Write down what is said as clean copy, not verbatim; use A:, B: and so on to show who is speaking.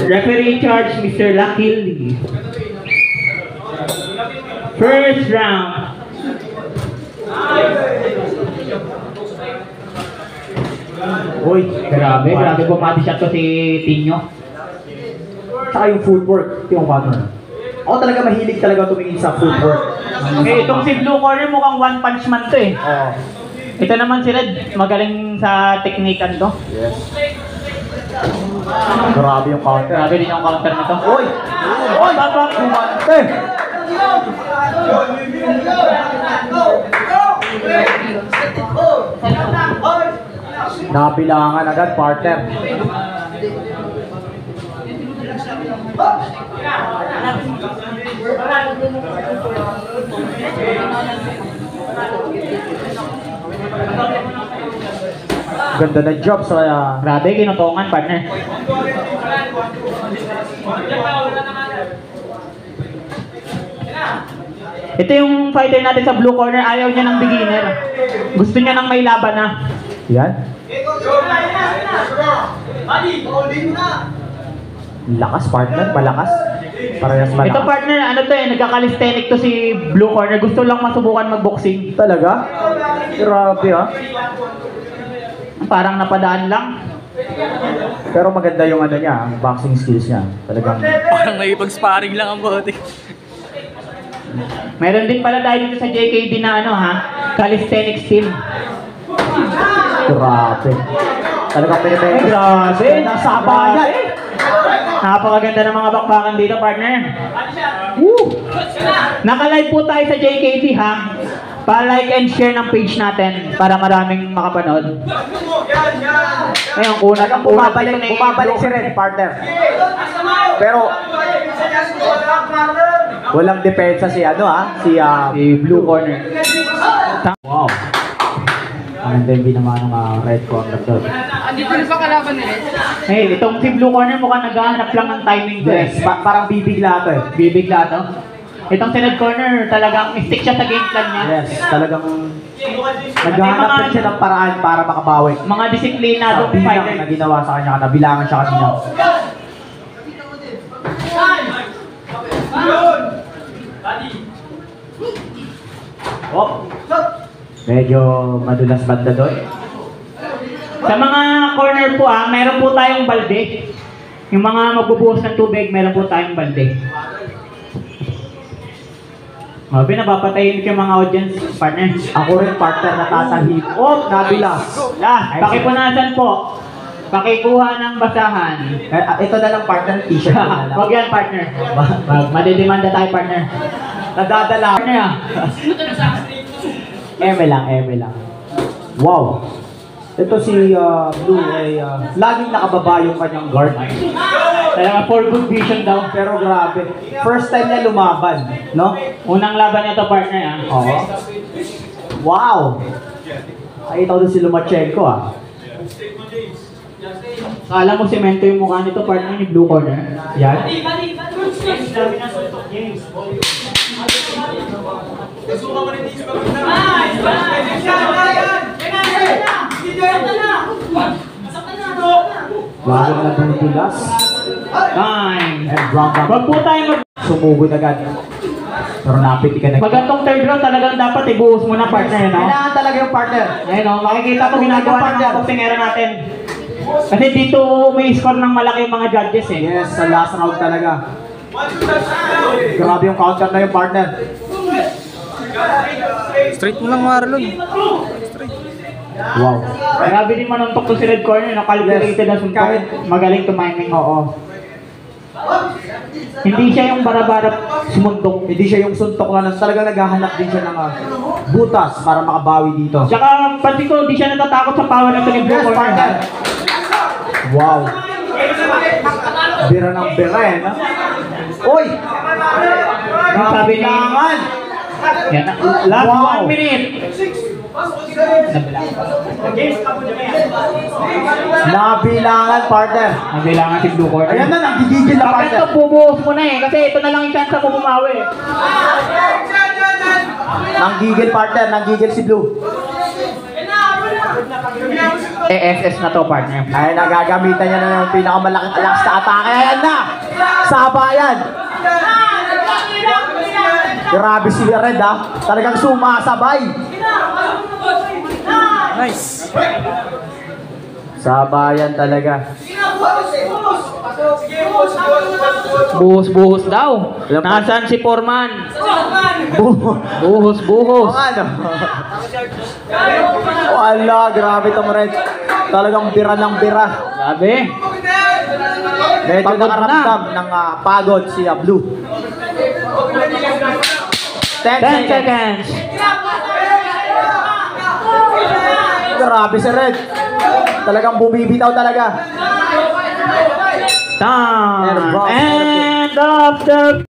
A: Referee in charge, Mr. Lucky. First round.
B: Uy,
A: Grabe bumati shot to si Tinyo.
B: Tsaka yung footwork, yung partner. Ako talaga mahilig talaga tumingin sa footwork.
A: Itong si Blue Corner mukhang one punch man to eh.
B: Oo.
A: Ito naman si Red, magaling sa teknikan to.
B: Yes. Grabe yung counter.
A: Grabe din yung counter nito.
B: Uy! Uy! Kumante! Nabilangan agad, partner. Ganda na job sa
A: Grabe, kinutungan partner. Ito yung fighter natin sa blue corner, ayaw niya ng beginner. Gusto niya ng may laban na.
B: yan. Lakas, partner. Malakas. Parehas malakas.
A: Ito partner, ano to eh, nagkakalisthenic to si blue corner. Gusto lang masubukan magboxing.
B: Talaga? Grabe ha.
A: Parang napadaan lang.
B: Pero maganda yung ano niya, ang boxing skills niya. Talagang
C: Parang nakipag-sparring lang ang bote.
A: Meron din pala tayo dito sa JKD na ano ha, calisthenics team.
B: grabe. Talagang pinipento.
A: Grabe,
B: Nasapa niya eh.
A: Napakaganda ng mga bakbakan dito, partner. Woo! Naka-live po tayo sa JKD ha. Pa-like and share ng page natin para maraming makapanood. Ngayon,
B: Bumabalik si Red, partner. Pero walang depensa si ano si
A: Blue corner.
B: wow. Ang ganda yung ginawa ng Red corner doon.
C: Andito na ba kalaban nila?
A: Hey, itong si Blue corner mukhang naghahanap lang ng timing to eh.
B: Yes, parang bibigla to eh.
A: Bibigla to. Itong si Red corner, talagang stick siya sa game plan niya.
B: Yes, talagang naghahanap din siya ng paraan para makabawi.
A: Mga disiplinadong
B: Bilang
A: fighter.
B: na ginawa sa kanya, nabilangan siya kanina. Oh, medyo madulas banda doon.
A: Sa mga corner po meron po tayong balde. Yung mga magbubuhos ng tubig, meron po tayong balde. Napapatayin yung mga audience, partner.
B: Ako rin partner natatahimik. Oh, nabilas.
A: Pakipunasan po. Pakikuha ng basahan.
B: Ito na lang partner, t-shirt na lang.
A: Huwag yan, partner. Madidemanda tayo, partner.
B: Nadadala.
A: Partner
B: Eme lang. Wow. Ito si Blue ay laging nakababa yung kanyang guard.
A: Talaga for good vision daw.
B: Pero grabe. First time niya lumaban, no?
A: Unang laban niya to, partner
B: Oo. Wow. Nakita ko doon si Lomachenko
A: Kala mo semento yung mukha nito, partner ni Blue corner.
B: Yan. Bago na bumubulas.
A: Time.
B: And round back.
A: Wag po tayo
B: Sumugod agad. Pero napiti ka na.
A: Pag gantong third round, talagang dapat ibuhos mo na, partner, no?
B: Kailangan talaga yung partner.
A: Ayun, makikita mo ginagawa ng mga boxingera natin. Kasi dito may score ng malaki yung mga judges eh.
B: Yes, sa last round talaga. Grabe yung counter na yung partner.
C: Straight mo lang, Marlon.
B: Wow.
A: Grabe din manuntok to si Red Corner, calculated na suntok.
B: Kahit
A: Magaling tumiming.
B: Oo.
A: Hindi siya yung bara-bara sumuntok.
B: Hindi siya yung suntok na talagang naghahanap din siya ng butas para makabawi dito.
A: Tsaka pati ko, hindi siya natatakot sa power ng Blue
B: Yes,
A: Corner.
B: partner. Wow. Bira ng bira no? Uy!
A: Ang sabi ni...
B: Nabilangan!
A: Yan, last
B: Wow.
A: 1 minute.
B: Nabilangan, partner.
A: Nabilangan si Blue Corner.
B: Ayan na, nagigigil na
A: Bakit
B: partner.
A: ito bubuhos mo na kasi ito na lang yung chance mo bumawi.
B: Nanggigil partner, nanggigil si Blue.
A: ESS na to, partner.
B: Ay, nagagamitan niya na yung pinakamalaking alakas na atake. Ayan na! Sabayan! Grabe si Red ha. Talagang sumasabay.
C: Nice.
B: Sabayan talaga.
A: Buhos-buhos daw. Nasaan si Foreman? Buhos-buhos.
B: O ano? Wala, grabe itong Red. Talagang bira ng bira.
A: Grabe.
B: Medyo
A: Pagod
B: nakaramdam ng pagod si Blue. 10
A: 10
B: seconds.
A: seconds.
B: Grabe si Red. Talagang bumibitaw talaga.
A: Time.
B: Air Bronx.
A: End of the